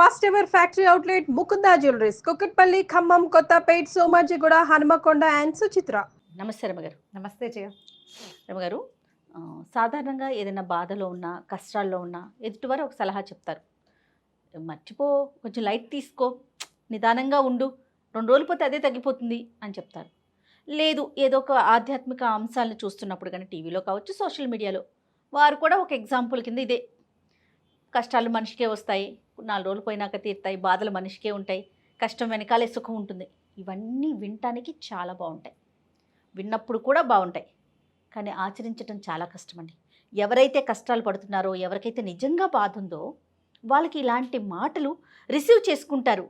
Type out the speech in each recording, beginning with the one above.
First ever factory outlet Mukunda jewelleries Kukatpally Khammam Kothapet Somajiguda Hanamkonda and Suchitra. నమస్తే రమగారు. నమస్తే జయ. రమగారు, సాధారణంగా ఏదైనా బాధలో ఉన్నా కష్టాల్లో ఉన్నా ఎదుటివారు ఒక సలహా చెప్తారు. మర్చిపో, కొంచెం లైట్ తీసుకో, నిదానంగా ఉండు, 2 రోజులు పోతే అదే తగ్గిపోతుంది అని చెప్తారు. లేదు, ఏదో ఒక ఆధ్యాత్మిక అంశాలను చూస్తున్నప్పుడు కానీ టీవీలో కావచ్చు, సోషల్ మీడియాలో వారు కూడా ఒక ఎగ్జాంపుల్ కింద ఇదే, కష్టాలు మనిషికే వస్తాయి, 4 రోజులు పోయినాక తీరుతాయి, బాధలు మనిషికే ఉంటాయి, కష్టం వెనకాలే సుఖం ఉంటుంది, ఇవన్నీ వినటానికి చాలా బాగుంటాయి, విన్నప్పుడు కూడా బాగుంటాయి, కానీ ఆచరించడం చాలా కష్టమండి. ఎవరైతే కష్టాలు పడుతున్నారో, ఎవరికైతే నిజంగా బాధ ఉందో వాళ్ళకి ఇలాంటి మాటలు రిసీవ్ చేసుకుంటారు,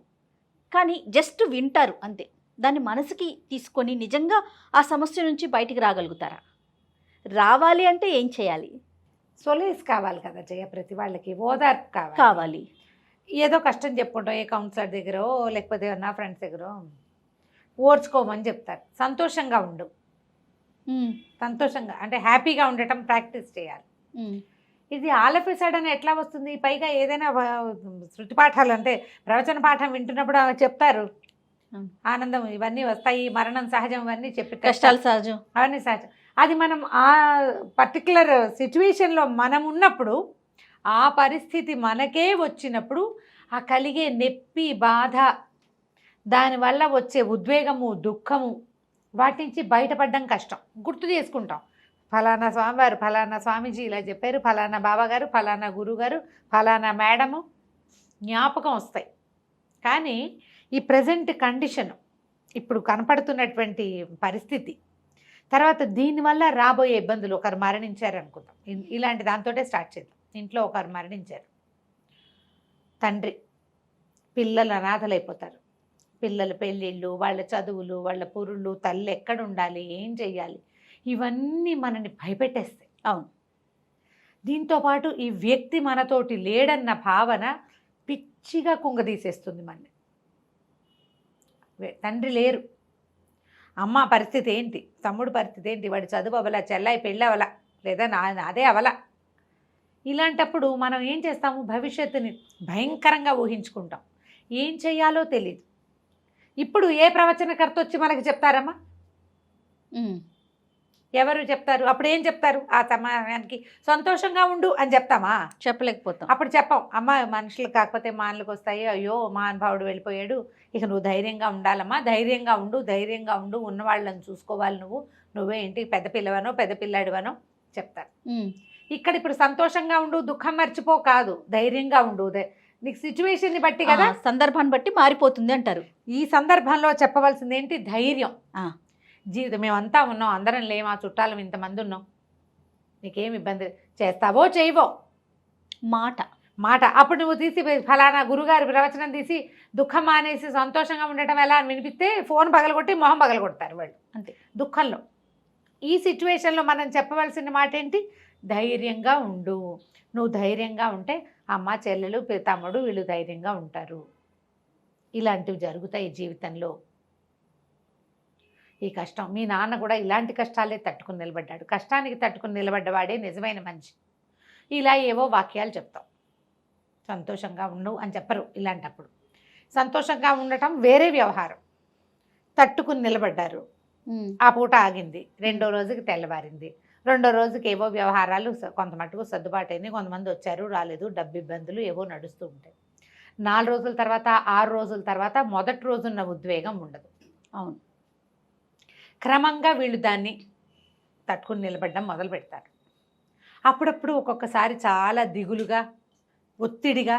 కానీ జస్ట్ వింటారు అంతే. దాన్ని మనసుకి తీసుకొని నిజంగా ఆ సమస్య నుంచి బయటికి రాగలుగుతారా? రావాలి అంటే ఏం చేయాలి? సొలేస్ కావాలి కదా జయ, ప్రతి వాళ్ళకి ఓదార్పు కావాలి. ఏదో కష్టం చెప్పుకుంటాం, ఏ కౌన్సిలర్ దగ్గర లేకపోతే నా ఫ్రెండ్స్ దగ్గర ఓర్చుకోమని చెప్తారు. సంతోషంగా ఉండు, సంతోషంగా అంటే హ్యాపీగా ఉండటం ప్రాక్టీస్ చేయాలి. ఇది ఆల్ ఆఫ్ ఎ సడన్ ఎట్లా వస్తుంది? పైగా ఏదైనా శృతి పాఠాలు అంటే ప్రవచన పాఠం వింటున్నప్పుడు చెప్తారు ఆనందం ఇవన్నీ వస్తాయి, మరణం సహజం, ఇవన్నీ చెప్పి కష్టాలు సహజం, అవన్నీ సహజం. అది మనం ఆ పర్టికులర్ సిచ్యువేషన్లో మనం ఉన్నప్పుడు, ఆ పరిస్థితి మనకే వచ్చినప్పుడు ఆ కలిగే నొప్పి, బాధ, దానివల్ల వచ్చే ఉద్వేగము, దుఃఖము, వాటి నుంచి బయటపడడం కష్టం. గుర్తు చేసుకుంటాం, ఫలానా స్వామివారు, ఫలానా స్వామీజీ ఇలా చెప్పారు, ఫలానా బాబాగారు, ఫలానా గురుగారు, ఫలానా మేడము, జ్ఞాపకం వస్తాయి. కానీ ఈ ప్రజెంట్ కండిషన్, ఇప్పుడు కనపడుతున్నటువంటి పరిస్థితి, తర్వాత దీనివల్ల రాబోయే ఇబ్బందులు, ఒకరు మరణించారు అనుకుందాం, ఇలాంటి దాంతోటే స్టార్ట్ చేద్దాం. ఇంట్లో ఒకరు మరణించారు, తండ్రి, పిల్లలు అనాథలైపోతారు, పిల్లల పెళ్ళిళ్ళు, వాళ్ళ చదువులు, వాళ్ళ పురుళ్ళు, తల్లి ఎక్కడ ఉండాలి, ఏం చెయ్యాలి, ఇవన్నీ మనని భయపెట్టేస్తాయి. అవును. దీంతోపాటు ఈ వ్యక్తి మనతోటి లేడన్న భావన పిచ్చిగా కుంగదీసేస్తుంది మనని. తండ్రి లేరు, అమ్మ పరిస్థితి ఏంటి, తమ్ముడు పరిస్థితి ఏంటి, వాడి చదువు అవల, చెల్లాయి పెళ్ళి అవల, లేదా అదే అవల. ఇలాంటప్పుడు మనం ఏం చేస్తాము? భవిష్యత్తుని భయంకరంగా ఊహించుకుంటాం, ఏం చెయ్యాలో తెలియదు. ఇప్పుడు ఏ ప్రవచనకర్త వచ్చి మనకి చెప్తారమ్మా? ఎవరు చెప్తారు? అప్పుడు ఏం చెప్తారు? ఆ సమయానికి సంతోషంగా ఉండు అని చెప్తామా? చెప్పలేకపోతాం. అప్పుడు చెప్పాం, అమ్మ మనుషులు కాకపోతే మానలకు వస్తాయి, అయ్యో మహానుభావుడు వెళ్ళిపోయాడు, ఇక నువ్వు ధైర్యంగా ఉండాలమ్మా, ధైర్యంగా ఉండు, ధైర్యంగా ఉండు, ఉన్నవాళ్ళని చూసుకోవాలి, నువ్వే ఏంటి పెద్ద పిల్లవనో పెద్ద పిల్లాడివనో చెప్తారు. ఇక్కడ ఇప్పుడు సంతోషంగా ఉండు, దుఃఖం మర్చిపో కాదు, ధైర్యంగా ఉండు, నీకు సిచ్యువేషన్ని బట్టి కదా, సందర్భాన్ని బట్టి మారిపోతుంది అంటారు. ఈ సందర్భంలో చెప్పవలసింది ఏంటి? ధైర్యం. జీవితం మేమంతా ఉన్నాం, అందరం లేమా, చుట్టాలం ఇంతమంది ఉన్నాం, నీకేం ఇబ్బంది, చేస్తావో చేయవో మాట. అప్పుడు నువ్వు తీసి ఫలానా గురుగారి ప్రవచనం తీసి దుఃఖం మానేసి సంతోషంగా ఉండటం ఎలా అని వినిపిస్తే ఫోన్ పగలగొట్టి మొహం పగలగొడతారు వాళ్ళు, అంతే దుఃఖంలో. ఈ సిచ్యువేషన్లో మనం చెప్పవలసిన మాట ఏంటి? ధైర్యంగా ఉండు. నువ్వు ధైర్యంగా ఉంటే అమ్మ, చెల్లెలు, తమ్ముడు వీళ్ళు ధైర్యంగా ఉంటారు. ఇలాంటివి జరుగుతాయి జీవితంలో. ఈ కష్టం, మీ నాన్న కూడా ఇలాంటి కష్టాలే తట్టుకుని నిలబడ్డాడు, కష్టానికి తట్టుకుని నిలబడ్డవాడే నిజమైన మనిషి. ఇలా ఏవో వాక్యాలు చెప్తాం. సంతోషంగా ఉండు అని చెప్పరు. ఇలాంటప్పుడు సంతోషంగా ఉండటం వేరే వ్యవహారం. తట్టుకుని నిలబడ్డారు, ఆ పూట ఆగింది, 2వ రోజుకి తెల్లవారింది, 2వ రోజుకి ఏవో వ్యవహారాలు కొంత మటుకు సర్దుబాటు అయింది, కొంతమంది వచ్చారు రాలేదు, డబ్బు ఇబ్బందులు ఏవో నడుస్తూ ఉంటాయి. 4 రోజుల తర్వాత, 6 రోజుల తర్వాత మొదటి రోజున్న ఉద్వేగం ఉండదు. అవును. క్రమంగా వీళ్ళు దాన్ని తట్టుకుని నిలబడడం మొదలు పెడతారు. అప్పుడప్పుడు ఒక్కొక్కసారి చాలా దిగులుగా, ఒత్తిడిగా,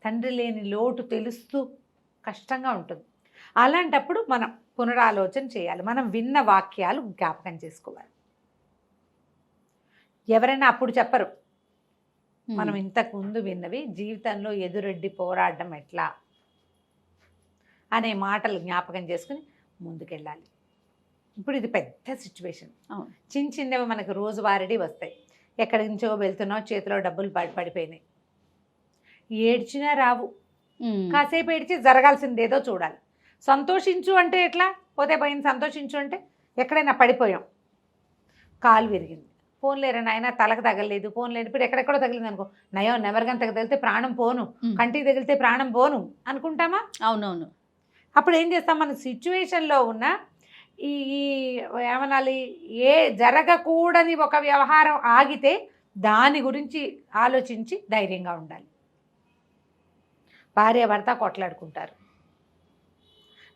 తండ్రి లేని లోటు తెలుస్తూ కష్టంగా ఉంటుంది. అలాంటప్పుడు మనం పునరాలోచన చేయాలి, మనం విన్న వాక్యాలు జ్ఞాపకం చేసుకోవాలి. ఎవరైనా అప్పుడు చెప్పరు, మనం ఇంతకు ముందు విన్నవి జీవితంలో ఎదురెడ్డి పోరాడడం ఎట్లా అనే మాటలు జ్ఞాపకం చేసుకుని ముందుకెళ్ళాలి. ఇప్పుడు ఇది పెద్ద సిచ్యువేషన్. చిన్న చిన్నవి మనకు రోజువారీ వస్తాయి. ఎక్కడి నుంచో వెళ్తున్నావు, చేతిలో డబ్బులు పడిపోయినాయి, ఏడ్చినా రావు, కాసేపు ఏడ్చి జరగాల్సింది ఏదో చూడాలి. సంతోషించు అంటే ఎట్లా? పోతే పోయింది, సంతోషించు అంటే ఎక్కడైనా పడిపోయాం, కాలు విరిగింది, ఫోన్ లేరా నాయన, తలకు తగలేదు, ఫోన్ లేదు, ఇప్పుడు ఎక్కడెక్కడో తగిలింది అనుకో, నయం నెమరుగంత తగిలితే ప్రాణం పోను, కంటికి తగిలితే ప్రాణం పోను అనుకుంటామా? అవునవును. అప్పుడు ఏం చేస్తాం, మన సిచ్యువేషన్లో ఉన్న ఈ ఏమనాలి, ఏ జరగకూడని ఒక వ్యవహారం ఆగితే దాని గురించి ఆలోచించి ధైర్యంగా ఉండాలి. భార్య భర్త కొట్లాడుకుంటారు,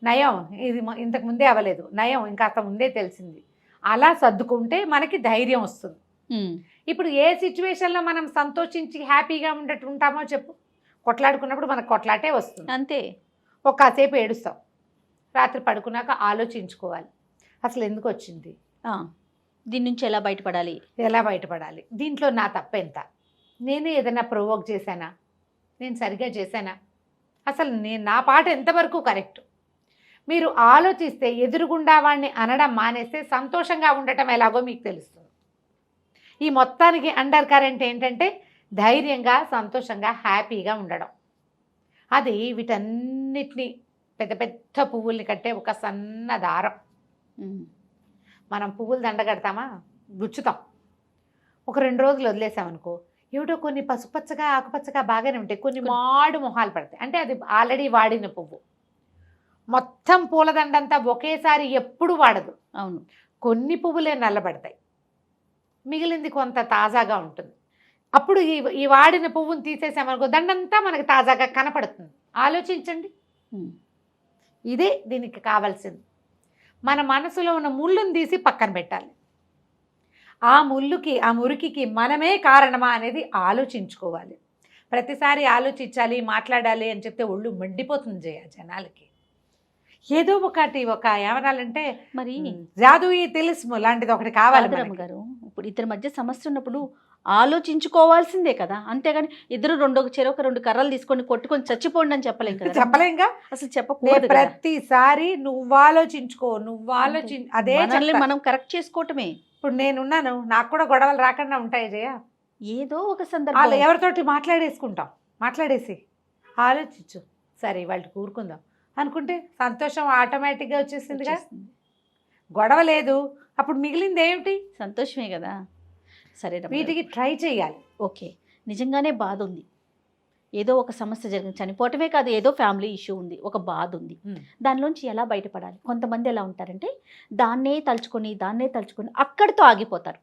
నయం ఇది ఇంతకు ముందే అవ్వలేదు, నయం ఇంకాస్త ముందే తెలిసింది, అలా సర్దుకుంటే మనకి ధైర్యం వస్తుంది. ఇప్పుడు ఏ సిచ్యువేషన్లో మనం సంతోషించి హ్యాపీగా ఉండేట్టు ఉంటామో చెప్పు, కొట్లాడుకున్నప్పుడు మనకు కొట్లాటే వస్తుంది అంతే. ఒక కాసేపు ఏడుస్తాం, రాత్రి పడుకున్నాక ఆలోచించుకోవాలి అసలు ఎందుకు వచ్చింది, దీని నుంచి ఎలా బయటపడాలి, ఎలా బయటపడాలి, దీంట్లో నా తప్పెంత, నేను ఏదైనా ప్రొవోక్ చేశానా, నేను సరిగ్గా చేశానా, అసలు నేను నా పాట ఎంతవరకు కరెక్ట్. మీరు ఆలోచిస్తే ఎదురుగుండా వాడిని అనడం మానేస్తే సంతోషంగా ఉండటం ఎలాగో మీకు తెలుస్తుంది. ఈ మొత్తానికి అండర్ కరెంట్ ఏంటంటే ధైర్యంగా, సంతోషంగా, హ్యాపీగా ఉండడం. అది వీటన్నిటినీ పెద్ద పెద్ద పువ్వుల్ని కట్టే ఒక సన్న దారం. మనం పువ్వులు దండ కడతామా, గుచ్చుతాం, ఒక 2 రోజులు వదిలేసామనుకో, ఏమిటో కొన్ని పసుపచ్చగా ఆకుపచ్చగా బాగానే ఉంటాయి, కొన్ని మాడు మొహాలు పడతాయి, అంటే అది ఆల్రెడీ వాడిన పువ్వు. మొత్తం పూలదండంతా ఒకేసారి ఎప్పుడు వాడదు. అవును, కొన్ని పువ్వులే నల్లబడతాయి, మిగిలింది కొంత తాజాగా ఉంటుంది. అప్పుడు ఈ వాడిన పువ్వుని తీసేసామనుకో, దండంతా మనకి తాజాగా కనపడుతుంది. ఆలోచించండి, ఇదే దీనికి కావాల్సింది. మన మనసులో ఉన్న ముళ్ళుని తీసి పక్కన పెట్టాలి. ఆ ముళ్ళుకి, ఆ మురికికి మనమే కారణమా అనేది ఆలోచించుకోవాలి. ప్రతిసారి ఆలోచించాలి, మాట్లాడాలి అని చెప్తే ఒళ్ళు మండిపోతుంది జనాలకి. ఏదో ఒకటి ఒక ఏమనాలంటే మరి జాదుయి తెలుసు లాంటిది ఒకటి కావాలి గారు. ఇప్పుడు ఇద్దరి మధ్య సమస్య ఉన్నప్పుడు ఆలోచించుకోవాల్సిందే కదా, అంతేగాని ఇద్దరు చెరొక 2 కర్రలు తీసుకొని కొట్టుకొని చచ్చిపోండి అని చెప్పలేం కదా. చెప్పలేంగా, అసలు చెప్పకూడదు. ప్రతిసారి నువ్వు ఆలోచించుకో, అదే మనం కరెక్ట్ చేసుకోవటమే. ఇప్పుడు నేనున్నాను, నాకు కూడా గొడవలు రాకుండా ఉంటాయి జయ. ఏదో ఒక సందర్భం ఎవరితోటి మాట్లాడేసి ఆలోచించు, సరే వాళ్ళు కూరుకుందాం అనుకుంటే సంతోషం ఆటోమేటిక్గా వచ్చేసిందిగా. గొడవ లేదు, అప్పుడు మిగిలింది ఏమిటి, సంతోషమే కదా. సరే, వీటికి ట్రై చేయాలి. ఓకే, నిజంగానే బాధ ఉంది, ఏదో ఒక సమస్య జరిగింది, చనిపోవటమే కాదు, ఏదో ఫ్యామిలీ ఇష్యూ ఉంది, ఒక బాధ ఉంది, దానిలోంచి ఎలా బయటపడాలి? కొంతమంది ఎలా ఉంటారంటే దాన్నే తలుచుకొని అక్కడితో ఆగిపోతారు.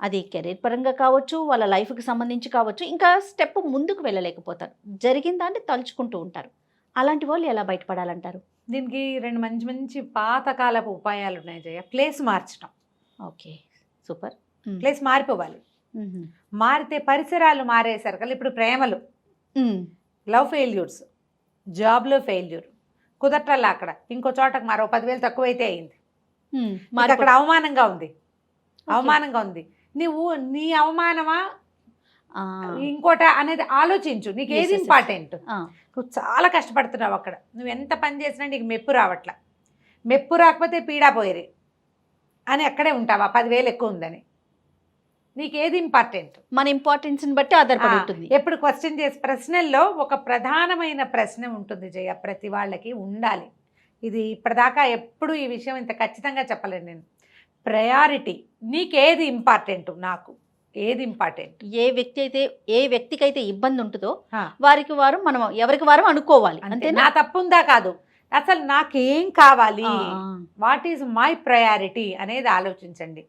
అది కెరీర్ పరంగా కావచ్చు, వాళ్ళ లైఫ్కి సంబంధించి కావచ్చు, ఇంకా స్టెప్ ముందుకు వెళ్ళలేకపోతారు, జరిగిన దాన్ని తలుచుకుంటూ ఉంటారు. అలాంటి వాళ్ళు ఎలా బయటపడాలంటారు? దీనికి 2 మంచి మంచి పాతకాలపు ఉపాయాలు ఉన్నాయి జయ. ప్లేస్ మార్చడం. Okay, super. ప్లేస్ మారిపోవాలి. మారితే పరిసరాలు మారేసరికి ఇప్పుడు ప్రేమలు, లవ్ ఫెయిల్యూర్స్, జాబ్లో ఫెయిల్యూర్, కుదరట్లా, అక్కడ ఇంకో చోటకు మరో 10,000 తక్కువైతే అయింది, అక్కడ అవమానంగా ఉంది. నువ్వు నీ అవమానమా ఇంకోట అనేది ఆలోచించు. నీకు ఏది ఇంపార్టెంట్? నువ్వు చాలా కష్టపడుతున్నావు అక్కడ, నువ్వు ఎంత పని చేసినా నీకు మెప్పు రావట్లా, మెప్పు రాకపోతే పీడా పోయేది అని అక్కడే ఉంటావా 10,000 ఎక్కువ ఉందని? నీకేది ఇంపార్టెంట్? మన ఇంపార్టెన్స్ని బట్టి ఆధారపడి ఉంటుంది. ఎప్పుడు క్వశ్చన్ చేసే ప్రశ్నల్లో ఒక ప్రధానమైన ప్రశ్న ఉంటుంది జయ, ప్రతి వాళ్ళకి ఉండాలి. ఇది ఇప్పటిదాకా ఎప్పుడు ఈ విషయం ఇంత ఖచ్చితంగా చెప్పలేను నేను. ప్రయారిటీ, నీకేది ఇంపార్టెంట్? నాకు ఏది ఇంపార్టెంట్? ఏ వ్యక్తికైతే ఇబ్బంది ఉంటుందో వారికి వారు మనం ఎవరికి వారు అనుకోవాలి. అంతే. నా తప్పుందా కాదు, అసలు నాకేం కావాలి, వాట్ ఈజ్ మై ప్రయారిటీ అనేది ఆలోచించండి.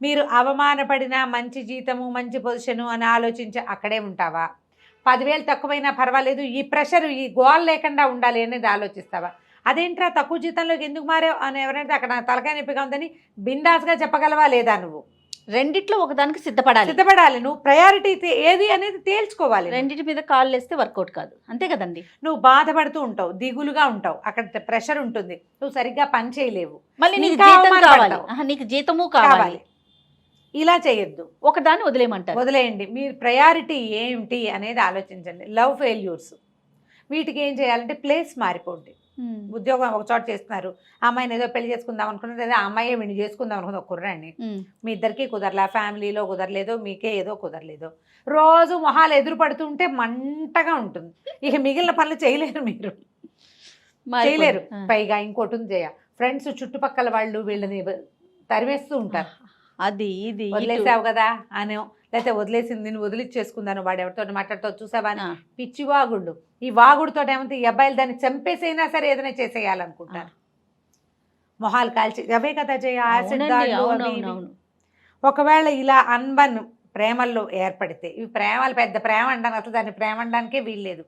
మీరు అవమానపడినా మంచి జీతము మంచి పొజిషను అని ఆలోచించి అక్కడే ఉంటావా? 10,000 తక్కువైనా పర్వాలేదు, ఈ ప్రెషర్ ఈ గోల్ లేకుండా ఉండాలి అనేది ఆలోచిస్తావా? అదేంట్రా తక్కువ జీతంలోకి ఎందుకు మారావు అని ఎవరైతే అక్కడ తలకాయ నొప్పిగా ఉందని బిందాస్గా చెప్పగలవా లేదా? నువ్వు రెండిట్లో ఒకదానికి సిద్ధపడాలి. నువ్వు ప్రయారిటీ ఏది అనేది తేల్చుకోవాలి. రెండింటి మీద కాళ్ళు వేస్తే వర్కౌట్ కాదు, అంతే కదండి. నువ్వు బాధపడుతూ ఉంటావు, దిగులుగా ఉంటావు, అక్కడ ప్రెషర్ ఉంటుంది, నువ్వు సరిగ్గా పని చేయలేవు, మళ్ళీ నీకు జీతము కావాలి. ఇలా చేయొద్దు, ఒకదాన్ని వదిలేయమంటారు. వదిలేయండి. మీరు ప్రయారిటీ ఏమిటి అనేది ఆలోచించండి. లవ్ ఫెయిల్యూర్స్, వీటికి ఏం చేయాలంటే ప్లేస్ మారిపోండి. ఉద్యోగం ఒక చోట చేస్తున్నారు, ఆ అమ్మాయిని ఏదో పెళ్లి చేసుకుందాం అనుకున్నారు, లేదా ఆ అమ్మాయి వీడిని చేసుకుందాం అనుకున్న ఒక కుర్రాన్ని, మీ ఇద్దరికీ కుదరలా, ఫ్యామిలీలో కుదరలేదు, మీకే ఏదో కుదరలేదు, రోజు మొహాలు ఎదురు పడుతుంటే మంటగా ఉంటుంది. ఇక మిగిలిన పనులు చేయలేరు, మీరు చేయలేరు. పైగా ఇంకోటి ఉంది జయ, ఫ్రెండ్స్ చుట్టుపక్కల వాళ్ళు వీళ్ళని తరివేస్తూ ఉంటారు. అది ఇది ఇటు. వదిలేసావు కదా అని, లేకపోతే వదిలేసింది నేను వదిలిచ్చేసుకుందాను వాడు ఎవరితో మాట్లాడుతూ చూసావా అని. ఆ, పిచ్చి వాగుడు. ఈ వాగుడుతో ఏమంటే ఈ అబ్బాయిలు దాన్ని చంపేసైనా సరే ఏదైనా చేసేయాలనుకుంటారు. మొహాలు కాల్చి అవే కదా జయ యాసిడ్ అవునండి, దాడులు అవి ఇవి. అవునవునవును. ఒకవేళ ఇలా అన్బన్ ప్రేమల్లో ఏర్పడితే, ఇవి ప్రేమలు పెద్ద ప్రేమ అంటాను, అసలు దాన్ని ప్రేమ అనడానికే వీల్లేదు.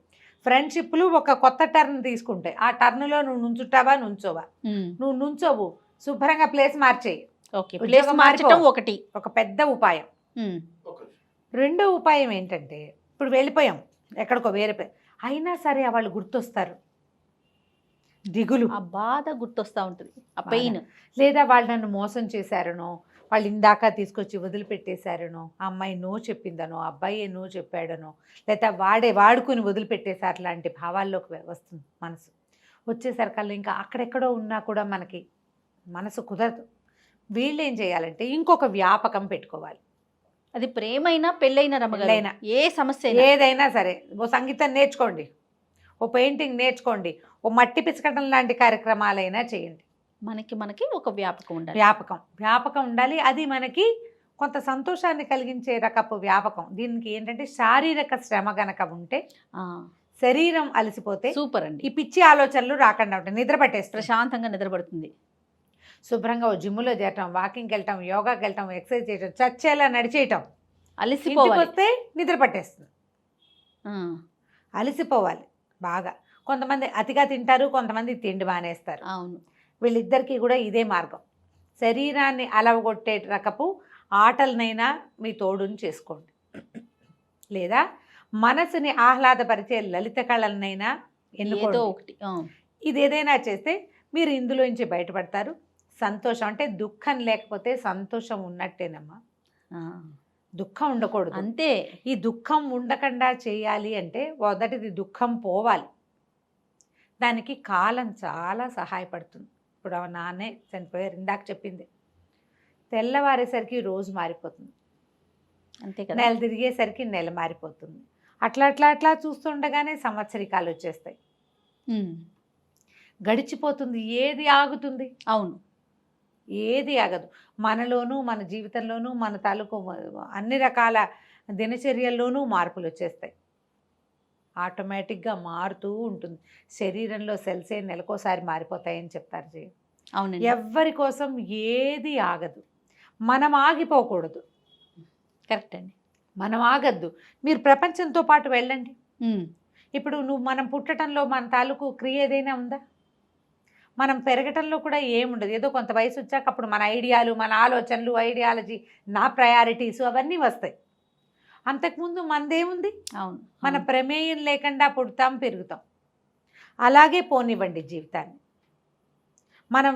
ఫ్రెండ్షిప్లు ఒక కొత్త టర్న్ తీసుకుంటాయి. ఆ టర్న్లో నువ్వు నుంచుంటావా నుంచోవా, నువ్వు నుంచోవు శుభ్రంగా ప్లేస్ మార్చేయి. ఓకే, ప్లేస్ ఉద్యోగం మార్చడం మారిపో. ఒకటి. ఒక పెద్ద ఉపాయం. ఉమ్, రెండో ఉపాయం ఏంటంటే, ఇప్పుడు వెళ్ళిపోయాం ఎక్కడికో వేరే అయినా సరే వాళ్ళు గుర్తొస్తారు. దిగులు, ఆ బాధ గుర్తొస్తా ఉంటుంది, ఆ పెయిన్. లేదా వాళ్ళు నన్ను మోసం చేశారనో, వాళ్ళు ఇందాక తీసుకొచ్చి వదిలిపెట్టేశారనో, ఆ అమ్మాయి నో చెప్పిందనో, అబ్బాయి నో చెప్పాడనో, లేదా వాడే వాడుకుని వదిలిపెట్టేశారు లాంటి భావాల్లోకి వస్తుంది మనసు. వచ్చేసరికల్లా ఇంకా అక్కడెక్కడో ఉన్నా కూడా మనకి మనసు కుదరదు. వీళ్ళు ఏం చేయాలంటే ఇంకొక వ్యాపకం పెట్టుకోవాలి. అది ప్రేమైనా పెళ్ళైనా రమ్మగారు, పెళ్ళైనా. ఏ సమస్య అయినా. ఏదైనా సరే, ఓ సంగీతం నేర్చుకోండి, ఓ పెయింటింగ్ నేర్చుకోండి, ఓ మట్టి పిసకడం లాంటి కార్యక్రమాలైనా చేయండి. మనకి ఒక వ్యాపకం ఉండాలి. వ్యాపకం ఉండాలి. అది మనకి కొంత సంతోషాన్ని కలిగించే రకపు వ్యాపకం. దీనికి ఏంటంటే శారీరక శ్రమ గనక ఉంటే, ఆ, శరీరం అలసిపోతే సూపర్ అండి, ఈ పిచ్చి ఆలోచనలు రాకుండా ఉంటాయి, నిద్ర పట్టేస్తుంది. ప్రశాంతంగా నిద్రపడుతుంది. శుభ్రంగా ఓ జిమ్లో చేరటం, వాకింగ్కి వెళ్ళటం, యోగాకి వెళ్ళటం, ఎక్సర్సైజ్ చేయటం, చచ్చేలా నడిచేయటం, ఇంటికి అలసిపోవాలి. వస్తే నిద్ర పట్టేస్తుంది. ఆ, అలసిపోవాలి బాగా. కొంతమంది అతిగా తింటారు, కొంతమంది తిండి మానేస్తారు. అవును. వీళ్ళిద్దరికీ కూడా ఇదే మార్గం. శరీరాన్ని అలవగొట్టే రకపు ఆటలనైనా మీ తోడుని చేసుకోండి, లేదా మనసుని ఆహ్లాదపరిచే లలిత కళలనైనా ఏదో ఎన్నుకోండి. ఒకటి. ఇది ఏదైనా చేస్తే మీరు ఇందులోంచి బయటపడతారు. సంతోషం అంటే దుఃఖం లేకపోతే సంతోషం ఉన్నట్టేనమ్మా. ఆ, దుఃఖం ఉండకూడదు. అంతే. ఈ దుఃఖం ఉండకుండా చేయాలి అంటే మొదటిది దుఃఖం పోవాలి. దానికి కాలం చాలా సహాయపడుతుంది. ఇప్పుడు ఆ నాన్నే చనిపోయారు, ఇందాక చెప్పింది. తెల్లవారేసరికి రోజు మారిపోతుంది, అంతే కదా. నెల తిరిగేసరికి నెల మారిపోతుంది. అట్లా అట్లా అట్లా చూస్తుండగానే సంవత్సరికాలు వచ్చేస్తాయి, ఉమ్, గడిచిపోతుంది. ఏది ఆగుతుంది? అవును. ఏది ఆగదు. మనలోనూ మన జీవితంలోనూ మన తాలూకు అన్ని రకాల దినచర్యల్లోనూ మార్పులు వచ్చేస్తాయి. ఆటోమేటిక్గా మారుతూ ఉంటుంది. శరీరంలో సెల్సే నెలకోసారి మారిపోతాయని చెప్తారు జీ. అవునండి, ఎవ్వరి కోసం ఏది ఆగదు. మనం ఆగిపోకూడదు. కరెక్ట్ అండి. మనం ఆగద్దు. మీరు ప్రపంచంతో పాటు వెళ్ళండి. ఉమ్, ఇప్పుడు మనం పుట్టడంలో మన తాలూకు క్రియ ఏదైనా ఉందా? మనం పెరగటంలో కూడా ఏముండదు. ఏదో కొంత వయసు వచ్చాక అప్పుడు మన ఐడియాలు, మన ఆలోచనలు, ఐడియాలజీ, నా ప్రయారిటీసు అవన్నీ వస్తాయి. అంతకుముందు మనదేముంది? అవును. మన ప్రమేయం లేకుండా పుడతాం, పెరుగుతాం. అలాగే పోనివ్వండి జీవితాన్ని. మనం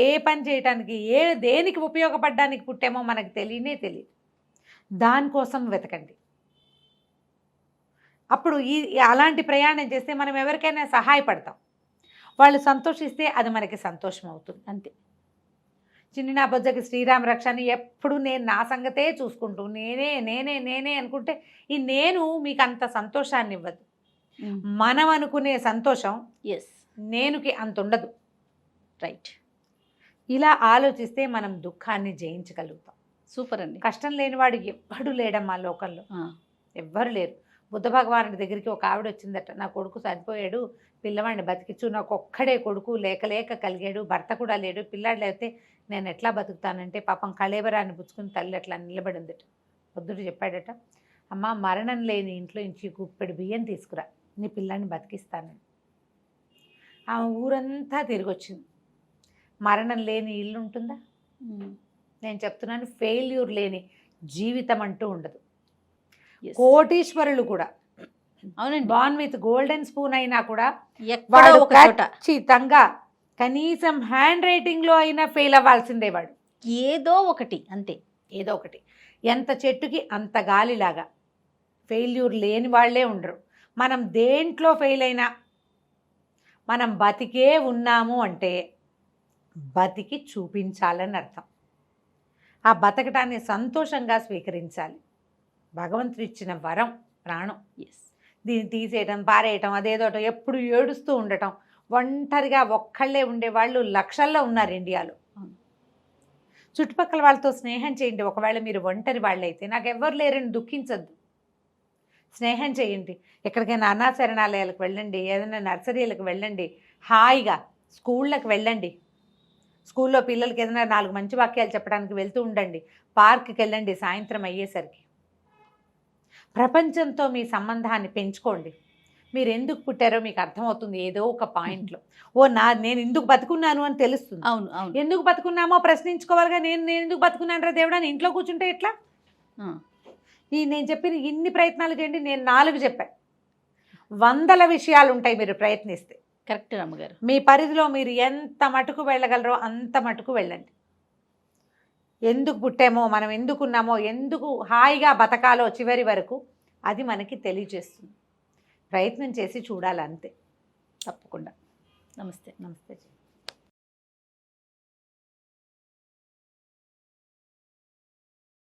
ఏ పని చేయటానికి, దేనికి ఉపయోగపడడానికి పుట్టామో మనకు తెలియదు. దానికోసం వెతకండి. అప్పుడు అలాంటి ప్రయాణం చేస్తే మనం ఎవరికైనా సహాయపడతాం. వాళ్ళు సంతోషిస్తే అది మనకి సంతోషం అవుతుంది. అంతే. చిన్ని నా బొజ్జకి శ్రీరామ రక్ష అని ఎప్పుడు నేను నా సంగతే చూసుకుంటూ నేనే అనుకుంటే ఈ నేను మీకు అంత సంతోషాన్ని ఇవ్వదు. మనం అనుకునే సంతోషం ఎస్, నేనుకి అంత ఉండదు. రైట్. ఇలా ఆలోచిస్తే మనం దుఃఖాన్ని జయించగలుగుతాం. సూపర్ అండి. కష్టం లేనివాడు ఎవ్వడు లేడమ్మా లోకంలో, ఎవ్వరు లేరు. బుద్ధ భగవానుడి దగ్గరికి ఒక ఆవిడ వచ్చిందట. నా కొడుకు చనిపోయాడు, పిల్లవాడిని బతికించు, నాకు ఒక్కడే కొడుకు, లేక కలిగాడు, భర్త కూడా లేడు, పిల్లాడు లేకపోతే నేను ఎట్లా బతుకుతానంటే పాపం కళేబరాన్ని పుచ్చుకుని తల్లి అట్లా నిలబడిందట. బుద్ధుడు చెప్పాడట, అమ్మ మరణం లేని ఇంట్లో నుంచి గుప్పెడు బియ్యం తీసుకురా, నీ పిల్లాన్ని బతికిస్తానని. ఆమె ఊరంతా తిరిగి వచ్చింది. మరణం లేని ఇల్లు ఉంటుందా? నేను చెప్తున్నాను, ఫెయిల్యూర్ లేని జీవితం అంటూ ఉండదు. కోటీశ్వరులు కూడా, అవునండి, బాన్ విత్ గోల్డెన్ స్పూన్ అయినా కూడా ఎక్కడో ఒక చోట ఖచ్చితంగా కనీసం హ్యాండ్ రైటింగ్లో అయినా ఫెయిల్ అవ్వాల్సిందే వాడు. ఏదో ఒకటి, అంతే, ఏదో ఒకటి. ఎంత చెట్టుకి అంత గాలిలాగా ఫెయిల్యూర్ లేని వాళ్ళే ఉండరు. మనం దేంట్లో ఫెయిల్ అయినా మనం బతికే ఉన్నాము అంటే బతికి చూపించాలని అర్థం. ఆ బతకటాన్ని సంతోషంగా స్వీకరించాలి. భగవంతుడు ఇచ్చిన వరం ప్రాణం. ఎస్, దీన్ని తీసేయటం, పారేయటం, అదేదోట ఎప్పుడు ఏడుస్తూ ఉండటం, ఒంటరిగా ఒక్కళ్ళే ఉండేవాళ్ళు లక్షల్లో ఉన్నారు ఇండియాలో. చుట్టుపక్కల వాళ్ళతో స్నేహం చేయండి. ఒకవేళ మీరు ఒంటరి వాళ్ళైతే నాకు ఎవ్వరు లేరని దుఃఖించద్దు, స్నేహం చేయండి. ఎక్కడికైనా అనాథ శరణాలయాలకు వెళ్ళండి, ఏదైనా నర్సరీలకు వెళ్ళండి, హాయిగా స్కూళ్ళకి వెళ్ళండి, స్కూల్లో పిల్లలకి ఏదైనా 4 మంచి వాక్యాలు చెప్పడానికి వెళ్తూ ఉండండి, పార్క్కి వెళ్ళండి సాయంత్రం అయ్యేసరికి. ప్రపంచంతో మీ సంబంధాన్ని పెంచుకోండి. మీరు ఎందుకు పుట్టారో మీకు అర్థమవుతుంది ఏదో ఒక పాయింట్లో. నేను ఎందుకు బతుకున్నాను అని తెలుస్తుంది. అవును అవును. ఎందుకు బతుకున్నామో ప్రశ్నించుకోవాలిగా. నేను ఎందుకు బతుకున్నాను రా దేవుడా, ఇంట్లో కూర్చుంటే ఎట్లా? నేను చెప్పిన ఇన్ని ప్రయత్నాలు చేయండి, నేను 4 చెప్పాను. 100 విషయాలు ఉంటాయి మీరు ప్రయత్నిస్తే. కరెక్ట్ రమ్మగారు. మీ పరిధిలో మీరు ఎంత మటుకు వెళ్ళగలరో అంత మటుకు వెళ్ళండి. ఎందుకు పుట్టామో, మనం ఎందుకున్నామో, ఎందుకు హాయిగా బతకాలో చివరి వరకు అది మనకి తెలియజేస్తుంది. ప్రయత్నం చేసి చూడాలంతే. తప్పకుండా. నమస్తే. నమస్తే.